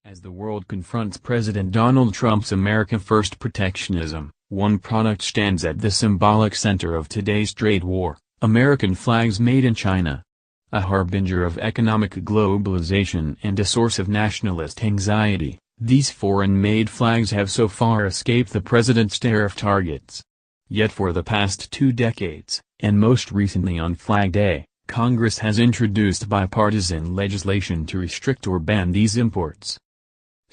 As the world confronts President Donald Trump's America First protectionism, one product stands at the symbolic center of today's trade war: American flags made in China. A harbinger of economic globalization and a source of nationalist anxiety, these foreign-made flags have so far escaped the president's tariff targets. Yet for the past 2 decades, and most recently on Flag Day, Congress has introduced bipartisan legislation to restrict or ban these imports.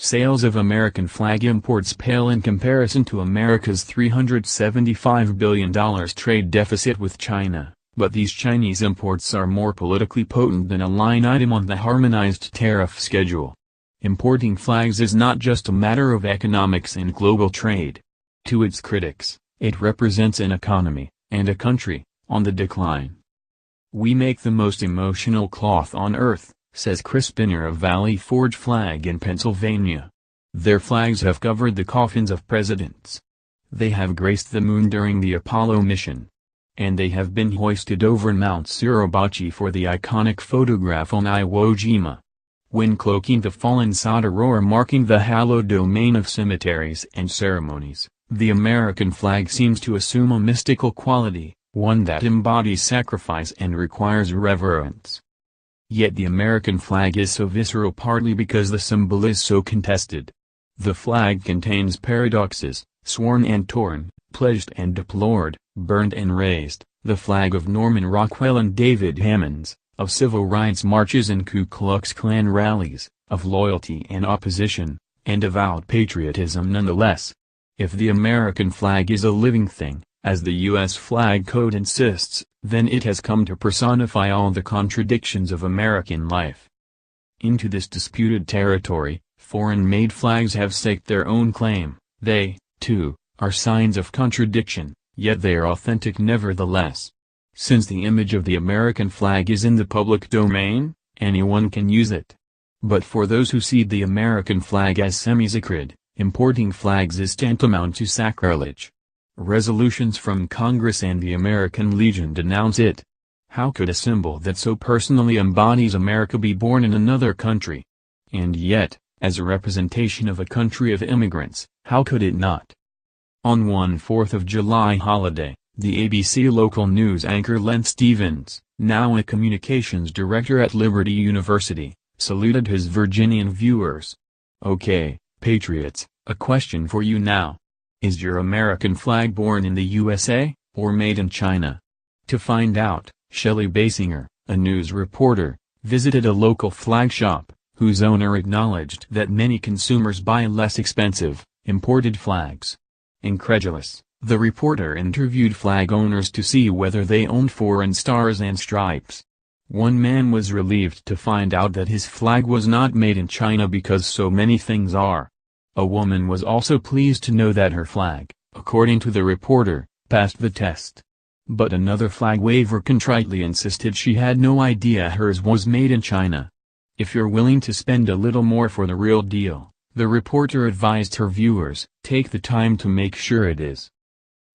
Sales of American flag imports pale in comparison to America's $375 billion trade deficit with China, but these Chinese imports are more politically potent than a line item on the harmonized tariff schedule. Importing flags is not just a matter of economics and global trade. To its critics, it represents an economy, and a country, on the decline. "We make the most emotional cloth on earth," says Chris Spinner of Valley Forge Flag in Pennsylvania. "Their flags have covered the coffins of presidents. They have graced the moon during the Apollo mission. And they have been hoisted over Mount Suribachi for the iconic photograph on Iwo Jima. When cloaking the fallen soldier or marking the hallowed domain of cemeteries and ceremonies, the American flag seems to assume a mystical quality, one that embodies sacrifice and requires reverence." Yet the American flag is so visceral partly because the symbol is so contested. The flag contains paradoxes: sworn and torn, pledged and deplored, burned and raised, the flag of Norman Rockwell and David Hammons, of civil rights marches and Ku Klux Klan rallies, of loyalty and opposition, and avowed patriotism nonetheless. If the American flag is a living thing, as the U.S. flag code insists, then it has come to personify all the contradictions of American life. Into this disputed territory, foreign-made flags have staked their own claim. They, too, are signs of contradiction, yet they are authentic nevertheless. Since the image of the American flag is in the public domain, anyone can use it. But for those who see the American flag as semi-sacred, importing flags is tantamount to sacrilege. Resolutions from Congress and the American Legion denounce it. How could a symbol that so personally embodies America be born in another country? And yet, as a representation of a country of immigrants, how could it not? On one 4th of July holiday, the ABC local news anchor Len Stevens, now a communications director at Liberty University, saluted his Virginian viewers. "Okay, patriots, a question for you now. Is your American flag born in the USA, or made in China?" To find out, Shelley Basinger, a news reporter, visited a local flag shop, whose owner acknowledged that many consumers buy less expensive, imported flags. Incredulous, the reporter interviewed flag owners to see whether they owned foreign stars and stripes. One man was relieved to find out that his flag was not made in China because so many things are. A woman was also pleased to know that her flag, according to the reporter, passed the test. But another flag waver contritely insisted she had no idea hers was made in China. "If you're willing to spend a little more for the real deal," the reporter advised her viewers, "take the time to make sure it is."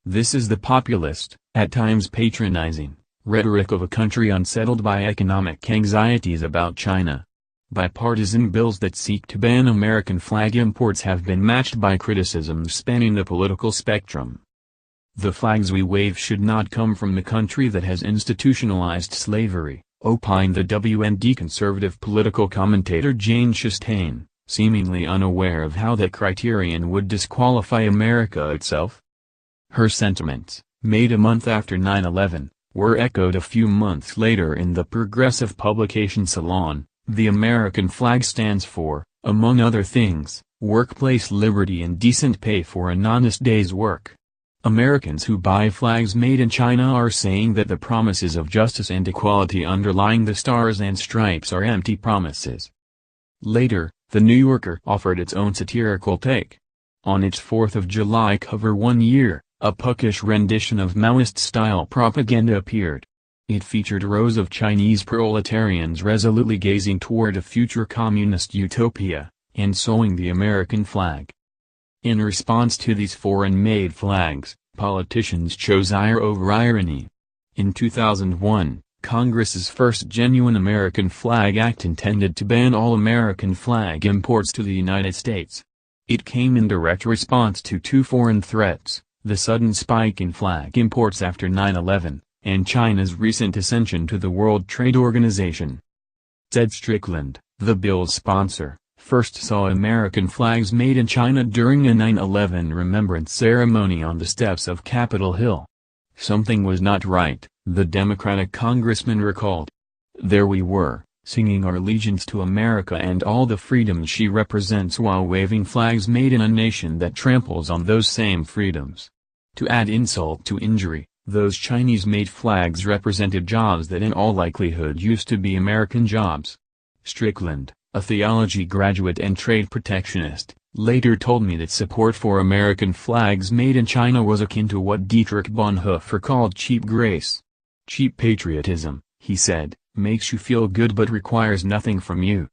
This is the populist, at times patronizing, rhetoric of a country unsettled by economic anxieties about China. Bipartisan bills that seek to ban American flag imports have been matched by criticisms spanning the political spectrum. "The flags we wave should not come from the country that has institutionalized slavery," opined the WND conservative political commentator Jane Chastain, seemingly unaware of how that criterion would disqualify America itself. Her sentiments, made a month after 9/11, were echoed a few months later in the progressive publication Salon. The American flag stands for, among other things, workplace liberty and decent pay for an honest day's work. Americans who buy flags made in China are saying that the promises of justice and equality underlying the stars and stripes are empty promises. Later, The New Yorker offered its own satirical take. On its 4th of July cover one year, a puckish rendition of Maoist-style propaganda appeared. It featured rows of Chinese proletarians resolutely gazing toward a future communist utopia, and sewing the American flag. In response to these foreign-made flags, politicians chose ire over irony. In 2001, Congress's first genuine American Flag Act intended to ban all American flag imports to the United States. It came in direct response to two foreign threats, the sudden spike in flag imports after 9/11, and China's recent ascension to the World Trade Organization. Ted Strickland, the bill's sponsor, first saw American flags made in China during a 9/11 remembrance ceremony on the steps of Capitol Hill. Something was not right, the Democratic congressman recalled. There we were, singing our allegiance to America and all the freedoms she represents while waving flags made in a nation that tramples on those same freedoms. To add insult to injury, those Chinese-made flags represented jobs that in all likelihood used to be American jobs. Strickland, a theology graduate and trade protectionist, later told me that support for American flags made in China was akin to what Dietrich Bonhoeffer called cheap grace. Cheap patriotism, he said, makes you feel good but requires nothing from you.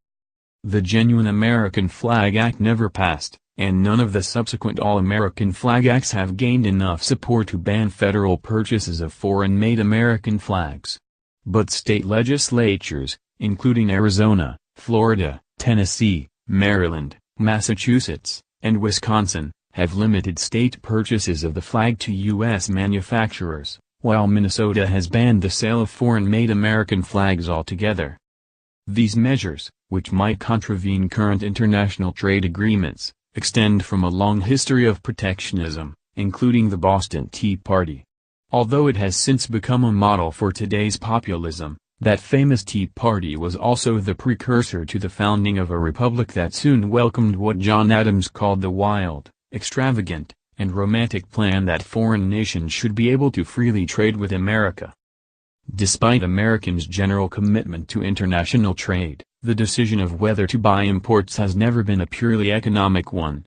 The genuine American Flag Act never passed, and none of the subsequent All-American Flag Acts have gained enough support to ban federal purchases of foreign-made American flags. But state legislatures, including Arizona, Florida, Tennessee, Maryland, Massachusetts, and Wisconsin, have limited state purchases of the flag to U.S. manufacturers, while Minnesota has banned the sale of foreign-made American flags altogether. These measures, which might contravene current international trade agreements, extend from a long history of protectionism, including the Boston Tea Party. Although it has since become a model for today's populism, that famous Tea Party was also the precursor to the founding of a republic that soon welcomed what John Adams called the wild, extravagant, and romantic plan that foreign nations should be able to freely trade with America. Despite Americans' general commitment to international trade, the decision of whether to buy imports has never been a purely economic one.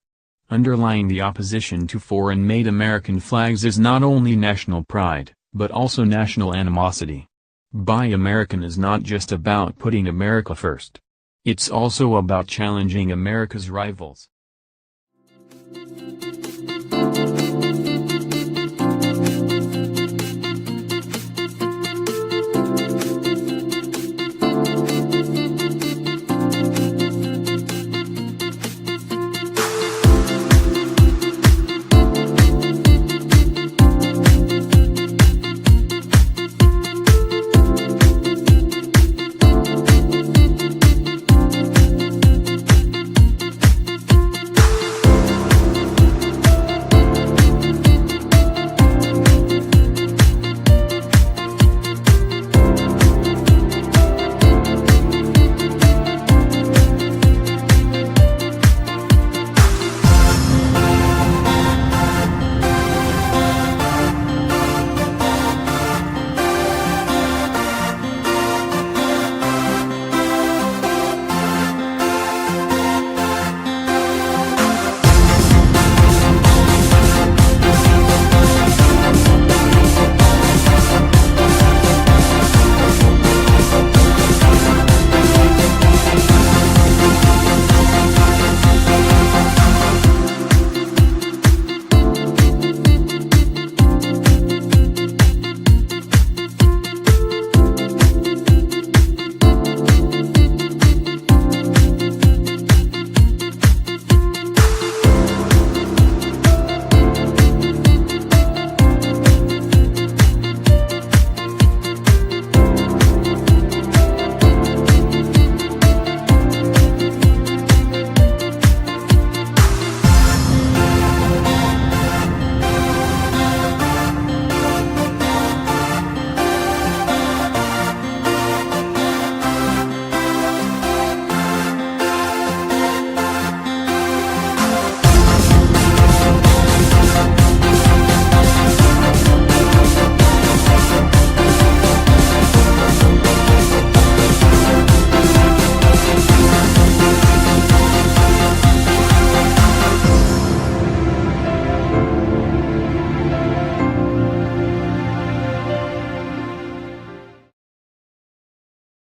Underlying the opposition to foreign-made American flags is not only national pride, but also national animosity. Buy American is not just about putting America first. It's also about challenging America's rivals.